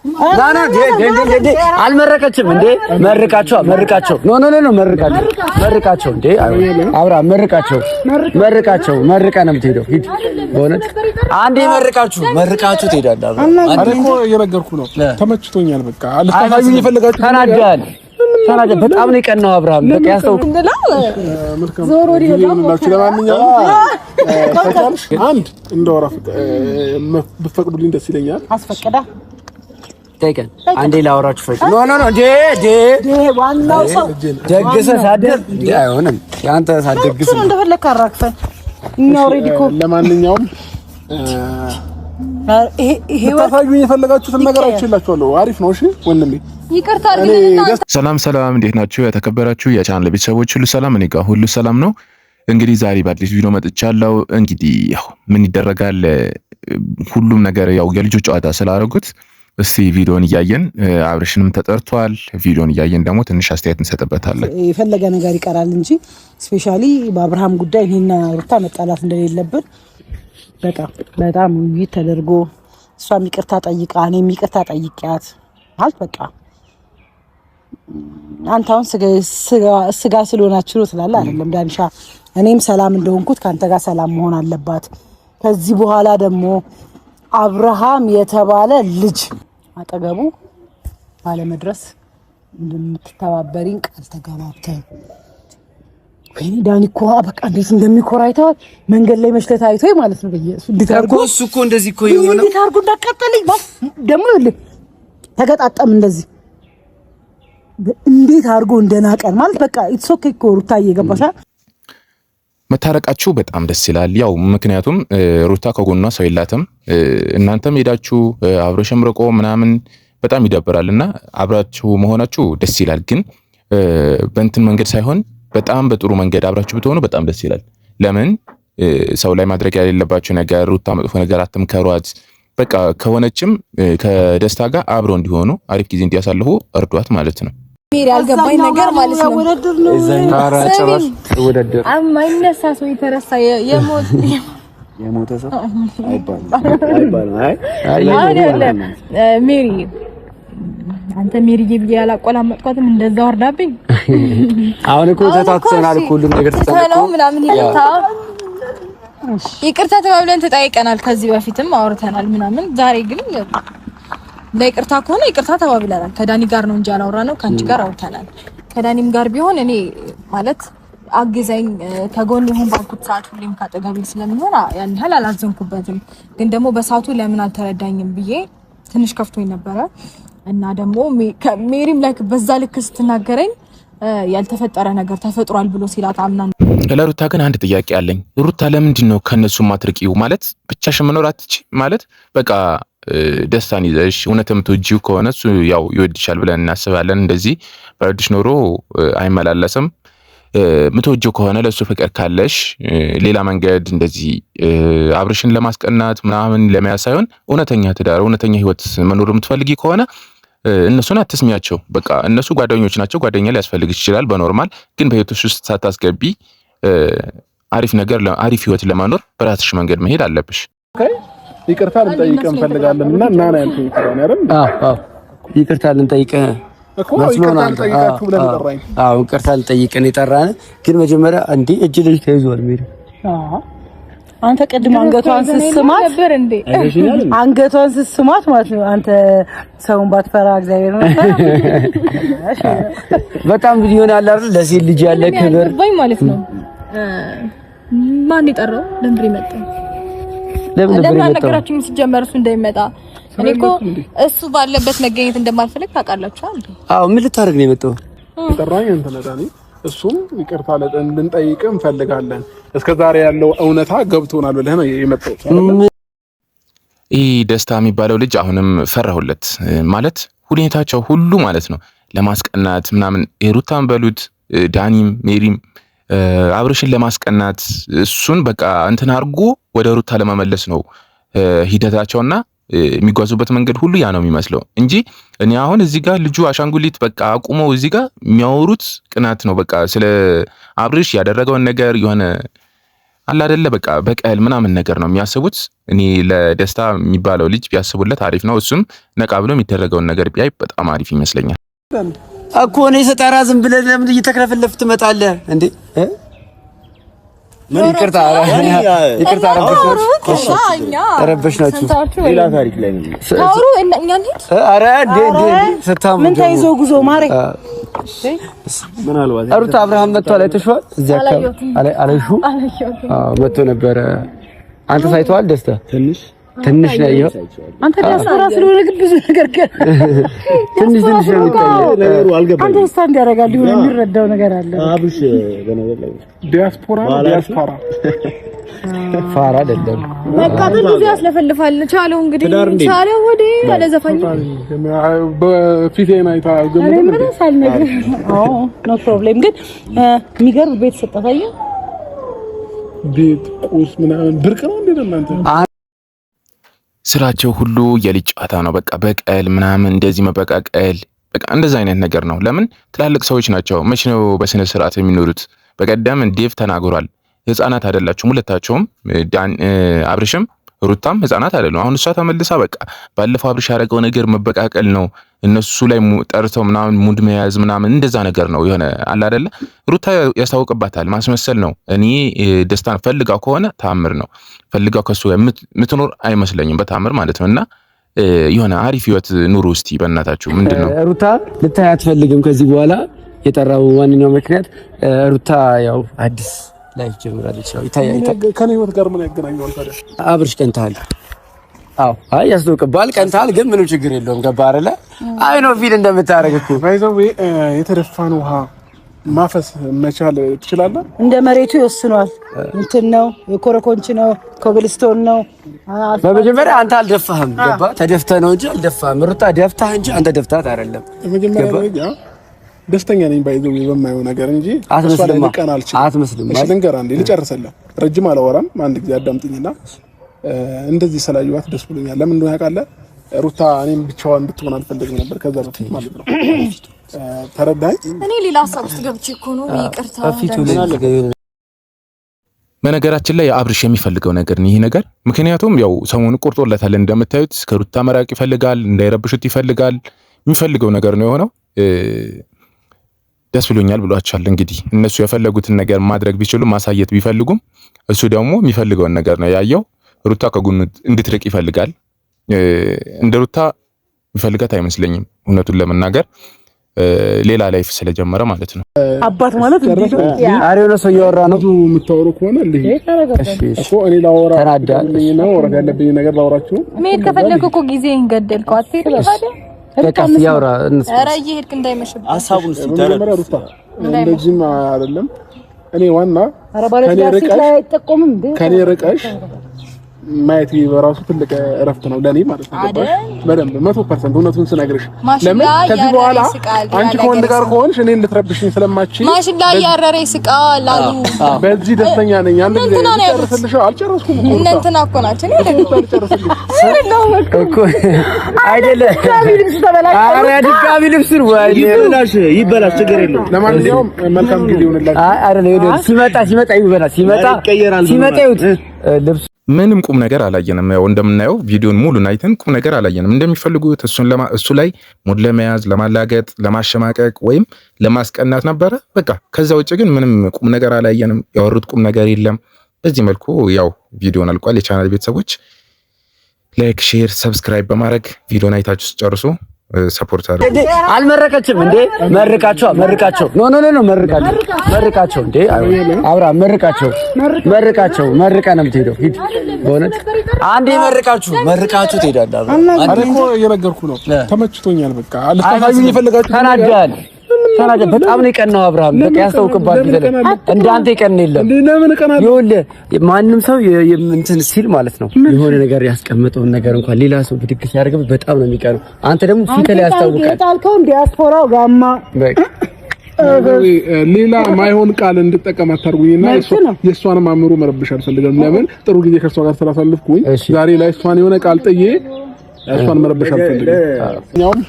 ናና አልመረቀችም እንዴ? መርቃቸው ኖ መርቃቸው እንዴ? አብራ መርቃቸው መርቃ ነው የምትሄደው። ሂድ በእውነት አንዴ መርቃችሁ ትሄዳለህ። አረ እኮ እየነገርኩህ ነው። ተመችቶኛል። በቃ አልታማኙኝ የፈለጋችሁ ተናደ በጣም ነው የቀናው አብርሃም። በቃ ያስተውል ዞሮ ወዲህ ለማንኛውም አንድ እንደወራ ብትፈቅዱልኝ ደስ ይለኛል። አስፈቅዳ ታይቀን አንዴ ላወራችሁ ፈጭ ኖ እንዴ ዋናው ሰው ደግሰህ ሳደር እንዴ አይሆንም። ያንተ ሳደግስ ነው እንደፈለክ አራክፈን እኛ ኦሬዲ እኮ ለማንኛውም ይሄ ታፋዩ የፈለጋችሁትን ነገር አይችላችኋለሁ። አሪፍ ነው። እሺ ወንድሜ ይቅርታ አድርግልኝ። ሰላም እንዴት ናችሁ? የተከበራችሁ የቻናል ቤተሰቦች ሁሉ ሰላም፣ እኔ ጋር ሁሉ ሰላም ነው። እንግዲህ ዛሬ በአዲስ ቪዲዮ መጥቻለሁ። እንግዲህ ያው ምን ይደረጋል፣ ሁሉም ነገር ያው የልጆች ጨዋታ ስላደረጉት እስቲ ቪዲዮን እያየን አብርሽንም ተጠርቷል። ቪዲዮን እያየን ደግሞ ትንሽ አስተያየት እንሰጥበታለን። የፈለገ ነገር ይቀራል እንጂ ስፔሻሊ በአብርሃም ጉዳይ እኔና ሩታ መጣላት እንደሌለብን በጣም ውይይት ተደርጎ እሷም ይቅርታ ጠይቃ እኔም ይቅርታ ጠይቂያት ማለት በቃ አንተ አሁን ስጋ ስለሆናችሁ ትላለህ አይደለም ዳንሻ። እኔም ሰላም እንደሆንኩት ካንተ ጋር ሰላም መሆን አለባት። ከዚህ በኋላ ደግሞ አብርሃም የተባለ ልጅ አጠገቡ ባለመድረስ እንደምትተባበሪኝ ቃል ተገባብተን። ወይኔ ዳኒ እኮ በቃ እንዴት እንደሚኮራ አይተዋል። መንገድ ላይ መሽተት አይቶይ ማለት ነው። በየሱ ዲታርጎ እሱ እኮ እንደዚህ እኮ የሆነ ዲታርጎ እንዳቀጠለኝ ደግሞ ይልህ ተገጣጠም እንደዚህ እንዴት አድርጎ እንደናቀን ማለት በቃ ኢትስ ኦኬ እኮ ሩታዬ ገባሻ። መታረቃችሁ በጣም ደስ ይላል። ያው ምክንያቱም ሩታ ከጎኗ ሰው የላትም። እናንተም ሄዳችሁ አብረሽም ርቆ ምናምን በጣም ይደብራልና አብራችሁ መሆናችሁ ደስ ይላል። ግን በእንትን መንገድ ሳይሆን በጣም በጥሩ መንገድ አብራችሁ ብትሆኑ በጣም ደስ ይላል። ለምን ሰው ላይ ማድረግ የሌለባችሁ ነገር ሩታ መጥፎ ነገር አትምከሯት። በቃ ከሆነችም ከደስታ ጋር አብረው እንዲሆኑ አሪፍ ጊዜ እንዲያሳልፉ እርዷት ማለት ነው። ሜሪ ያልገባኝ ነገር ማለት ነው ጨራሽ ወደደር የማይነሳ ሰው የተረሳ የሞተ ሰው አይባልም። አይ ሜሪ አንተ ሜሪ ጌብዬ ያላቆላመጥኳትም እንደዛ ወርዳብኝ። አሁን እኮ ተታተናል እኮ ሁሉም ነገር ተታተናል ምናምን ይቅርታ ተባብለን ተጠያይቀናል። ከዚህ በፊትም አውርተናል ምናምን። ዛሬ ግን ለይቅርታ ከሆነ ይቅርታ ተባብለናል። ከዳኒ ጋር ነው እንጂ አላወራነው ከአንቺ ጋር አውርተናል። ከዳኒም ጋር ቢሆን እኔ ማለት አግዘኝ ከጎን ይሁን ባልኩት ሰዓት ሁሌም ካጠገቤ ስለሚሆን ያን ያህል አላዘንኩበትም። ግን ደግሞ በሰዓቱ ለምን አልተረዳኝም ብዬ ትንሽ ከፍቶኝ ነበረ እና ደግሞ ሜሪም ላይ በዛ ልክ ስትናገረኝ ያልተፈጠረ ነገር ተፈጥሯል ብሎ ሲላት አምና። ለሩታ ግን አንድ ጥያቄ አለኝ። ሩታ ለምንድን ነው ከነሱ ማትርቂው? ማለት ብቻሽን መኖር አትች ማለት በቃ ደስታን ይዘሽ እውነት የምትወጂው ከሆነ እሱ ያው ይወድሻል ብለን እናስባለን። እንደዚህ በወድሽ ኖሮ አይመላለስም። የምትወጂው ከሆነ ለሱ ፍቅር ካለሽ ሌላ መንገድ እንደዚህ አብርሽን ለማስቀናት ምናምን ለመያዝ ሳይሆን እውነተኛ ትዳር እውነተኛ ህይወት መኖር የምትፈልጊ ከሆነ እነሱን አትስሚያቸው። በቃ እነሱ ጓደኞች ናቸው። ጓደኛ ሊያስፈልግሽ ይችላል በኖርማል ግን በህይወትሽ ውስጥ ሳታስገቢ አሪፍ ነገር አሪፍ ህይወት ለማኖር በራስሽ መንገድ መሄድ አለብሽ። ይቅርታ ልንጠይቅ እንፈልጋለንና እና ነው ያልኩኝ አይደል? አዎ ይቅርታ ልንጠይቅ እኮ ይቅርታ ልንጠይቃችሁ ብለን ጠራኝ። አዎ ይቅርታ ልንጠይቅን የጠራን ግን መጀመሪያ እንዴ እጅ ልጅ ተይዟል ሜሪ። አንተ ቅድም አንገቷን ስስማት ነበር እንዴ? አንገቷን ስስማት ማለት ነው። አንተ ሰውን ባትፈራ እግዚአብሔር ነው። በጣም ቪዲዮን አለ አይደል? ለሴት ልጅ ያለ ክብር ወይ ማለት ነው። ማን ይጠራው? ለምብሪ መጣ። ለምን አልነገራችሁኝ? ሲጀመር እሱ እንዳይመጣ እኔ እኮ እሱ ባለበት መገኘት እንደማልፈልግ ታውቃላችሁ አይደል? አዎ ምን ልታደርግ ነው የመጣው? የጠራኝ አንተ ነህ ዳኒ። እሱም ይቅርታ ልንጠይቅ እንፈልጋለን። እስከዛሬ ያለው እውነታ ገብቶናል ብለህ ነው የመጣው። ይህ ደስታ የሚባለው ልጅ አሁንም ፈራሁለት ማለት ሁኔታቸው ሁሉ ማለት ነው ለማስቀናት ምናምን ሩታን በሉት ዳኒም ሜሪም አብርሽን ለማስቀናት እሱን በቃ እንትን አድርጎ ወደ ሩታ ለመመለስ ነው ሂደታቸውና የሚጓዙበት መንገድ ሁሉ ያ ነው የሚመስለው እንጂ እኔ አሁን እዚህ ጋር ልጁ አሻንጉሊት በቃ አቁመው እዚህ ጋር የሚያወሩት ቅናት ነው። በቃ ስለ አብርሽ ያደረገውን ነገር የሆነ አለ አይደለ በቃ በቀል ምናምን ነገር ነው የሚያስቡት። እኔ ለደስታ የሚባለው ልጅ ቢያስቡለት አሪፍ ነው። እሱም ነቃ ብሎ የሚደረገውን ነገር ቢያይ በጣም አሪፍ ይመስለኛል እኮ። እኔ ስጠራ ዝም ብለህ ለምን እየተክለፈለፍ ትመጣለህ እንዴ? ምን ይቅርታ ረበሽናችሁ። ሌላ ታሪክ ላይ ነው ታውሩ እኛ እንዴት ኧረ ስታሙ ምን ተይዞ ጉዞ ማሬ ምናልባት ሩታ አብርሃም መጥቷል። አይተሽዋል? እዚያ አካባቢ አለሹ መጥቶ ነበረ። አንተ ሳይተዋል? ደስታ ትንሽ ነው ያየው። አንተ ዲያስፖራ ስለሆነ ግን ብዙ ነገር ትንሽ ነው የሚታየው። አንተ ስታንድ ያደርጋል ይሁን የሚረዳው ነገር አለ። አብሽ በነገር ላይ ዲያስፖራ ፋራ አይደለም። በቃ ብዙ ያስለፈልፋል። ቻለው እንግዲህ ቻለው ወደ ያለ ዘፋኝ በፊቴና አይታ እኔ ምን ሳልነግር ኖ ፕሮብሌም። ግን የሚገርም ቤት ሰጠፋየ ቤት ቁስ ምናምን ብርቅ ነው እንዴ እናንተ? ስራቸው ሁሉ የልጅ ጨዋታ ነው። በቃ በቀል ምናምን እንደዚህ መበቃቀል በቃ እንደዛ አይነት ነገር ነው። ለምን ትላልቅ ሰዎች ናቸው። መች ነው በስነ ስርዓት የሚኖሩት? በቀደም ዴቭ ተናግሯል። ህፃናት አይደላችሁም ሁለታቸውም፣ አብርሽም ሩታም ህፃናት አይደሉም። አሁን እሷ ተመልሳ በቃ ባለፈው አብርሽ ያደረገው ነገር መበቃቀል ነው። እነሱ ላይ ጠርተው ምናምን ሙድ መያዝ ምናምን እንደዛ ነገር ነው የሆነ አለ አይደለ? ሩታ ያስታውቅባታል። ማስመሰል ነው። እኔ ደስታን ፈልጋው ከሆነ ታምር ነው። ፈልጋው ከሱ ጋር የምትኖር አይመስለኝም በታምር ማለት ነውና የሆነ አሪፍ ህይወት ኑሩ እስቲ በእናታችሁ። ምንድነው ሩታ ልታይ አትፈልግም ከዚህ በኋላ። የጠራው ዋንኛው ምክንያት ሩታ ያው አዲስ ላይፍ ጀምራለች። ያው ይታያል። ከኔ ህይወት ጋር ምን ያገናኘዋል ታዲያ? አብርሽ ቀንታል። አዎ አይ ያስደውቅባል። ቀንታል ግን ምንም ችግር የለውም። ገባ አይደለ? አይ ነው ፊል እንደምታረግ እኮ ባይዘው የተደፋን ውሃ ማፈስ መቻል ትችላለህ። እንደ መሬቱ ይወስኗል። እንትን ነው የኮረኮንች ነው ኮብልስቶን ነው። በመጀመሪያ አንተ አልደፋህም። ገባ? ተደፍተህ ነው እንጂ አልደፋህም። ሩታ ደፍታህ እንጂ አንተ ደፍታት አይደለም። በመጀመሪያ ደስተኛ ነኝ ባይዘው በማየው ነገር እንጂ አትመስልም። እሺ ልንገር አንዴ ልጨርሰልህ። ረጅም አላወራም። አንድ ጊዜ አዳምጥኝና እንደዚህ ስላየኋት ደስ ብሎኛል። ለምን እንደሆነ ያውቃለህ? ሩታ እኔም ብቻዋን ብትሆን አልፈልግም ነበር ከዛ በፊት ማለት ነው። ተረዳኝ። እኔ ሌላ ሀሳብ ውስጥ ገብቼ እኮ ነው። ይቅርታ። በነገራችን ላይ አብርሽ የሚፈልገው ነገር ነው ይሄ ነገር። ምክንያቱም ያው ሰሞኑን ቆርጦለታል እንደምታዩት። ከሩታ መራቅ ይፈልጋል፣ እንዳይረብሹት ይፈልጋል። የሚፈልገው ነገር ነው የሆነው። ደስ ብሎኛል ብሏቸዋል። እንግዲህ እነሱ የፈለጉትን ነገር ማድረግ ቢችሉ ማሳየት ቢፈልጉም እሱ ደግሞ የሚፈልገውን ነገር ነው ያየው። ሩታ ከጎኑ እንድትርቅ ይፈልጋል። እንደ ሩታ የሚፈልጋት አይመስለኝም እውነቱን ለመናገር ሌላ ላይፍ ስለጀመረ ማለት ነው። አባት ማለት እንዴ አሪው ነው ሰው እያወራ ነው የምታወሩ ከሆነ ልጅ እኮ እኔ ላወራ ነው ወራዳ ያለብኝ ነገር ላወራችሁ። መሄድ ከፈለኩ እኮ ጊዜን ገደልከው አትሄድ ታዲያ በቃ ያውራ ኧረ እየሄድክ እንዳይመሽብህ ሐሳቡን ሲተረሩታ እንደዚህም አይደለም። እኔ ዋና ከኔ ርቀሽ ማየት በራሱ ትልቅ እረፍት ነው ለኔ ማለት ነው። በደንብ 100% እውነቱን ስነግርሽ ለምን ከዚህ በኋላ አንቺ ከወንድ ጋር ከሆንሽ እኔን ልትረብሽኝ ስለማትችይ ማሽላ ያረረ ይስቃል አሉ። በዚህ ደስተኛ ነኝ። አንድ ጊዜ ጨርሰልሽ አልጨረስኩም እንትና እኮ ናቸው እኔ አልጨረስልኝ እኮ አይደለ አረ ድጋሚ ልብስን ወይ ይበላሽ ችግር የለውም። ለማንኛውም መልካም ጊዜ ይሁንላችሁ። አይ አይደለ ሲመጣ ይበላሽ ሲመጣ ይሁት ልብስ ምንም ቁም ነገር አላየንም። ያው እንደምናየው ቪዲዮን ሙሉን አይተን ቁም ነገር አላየንም። እንደሚፈልጉት እሱ ላይ ሙድ ለመያዝ፣ ለማላገጥ፣ ለማሸማቀቅ ወይም ለማስቀናት ነበረ በቃ። ከዛ ውጭ ግን ምንም ቁም ነገር አላየንም። ያወሩት ቁም ነገር የለም። በዚህ መልኩ ያው ቪዲዮን አልቋል። የቻናል ቤተሰቦች ላይክ፣ ሼር፣ ሰብስክራይብ በማድረግ ቪዲዮን አይታችሁ ስጨርሱ ሰፖርት አድርጉ። አልመረቀችም እንዴ? መርቃቸው ኖ መርቃቸው እንዴ? አብራ መርቃቸው መርቃ ነው የምትሄደው። ሂድ በእውነት አንዴ መርቃችሁ ትሄዳለህ። አረ እኮ እየነገርኩህ ነው። ተመችቶኛል። በቃ አልታሳዩኝ የፈለጋችሁ ተናደሃል። በጣም ነው የቀናው አብርሃም። በቃ ያስታውቅባል። እንዳንተ የቀና የለም። ይኸውልህ ማንም ሰው እንትን ሲል ማለት ነው የሆነ ነገር ያስቀመጠውን ነገር እንኳን ሌላ ሰው ብድግ ሲያደርግ በጣም ነው የሚቀናው። አንተ ደግሞ ፊት ላይ ያስታውቃል። ጣልከው ዲያስፖራው ጋማ ሌላ ማይሆን ቃል እንድጠቀም አታርጉኝና የእሷንም አእምሮ መረብሽ አልፈልግም። ለምን ጥሩ ጊዜ ከእሷ ጋር ስላሳለፍኩኝ ዛሬ ላይ እሷን የሆነ ቃል ጥዬ እሷን መረብሽ አልፈልግም።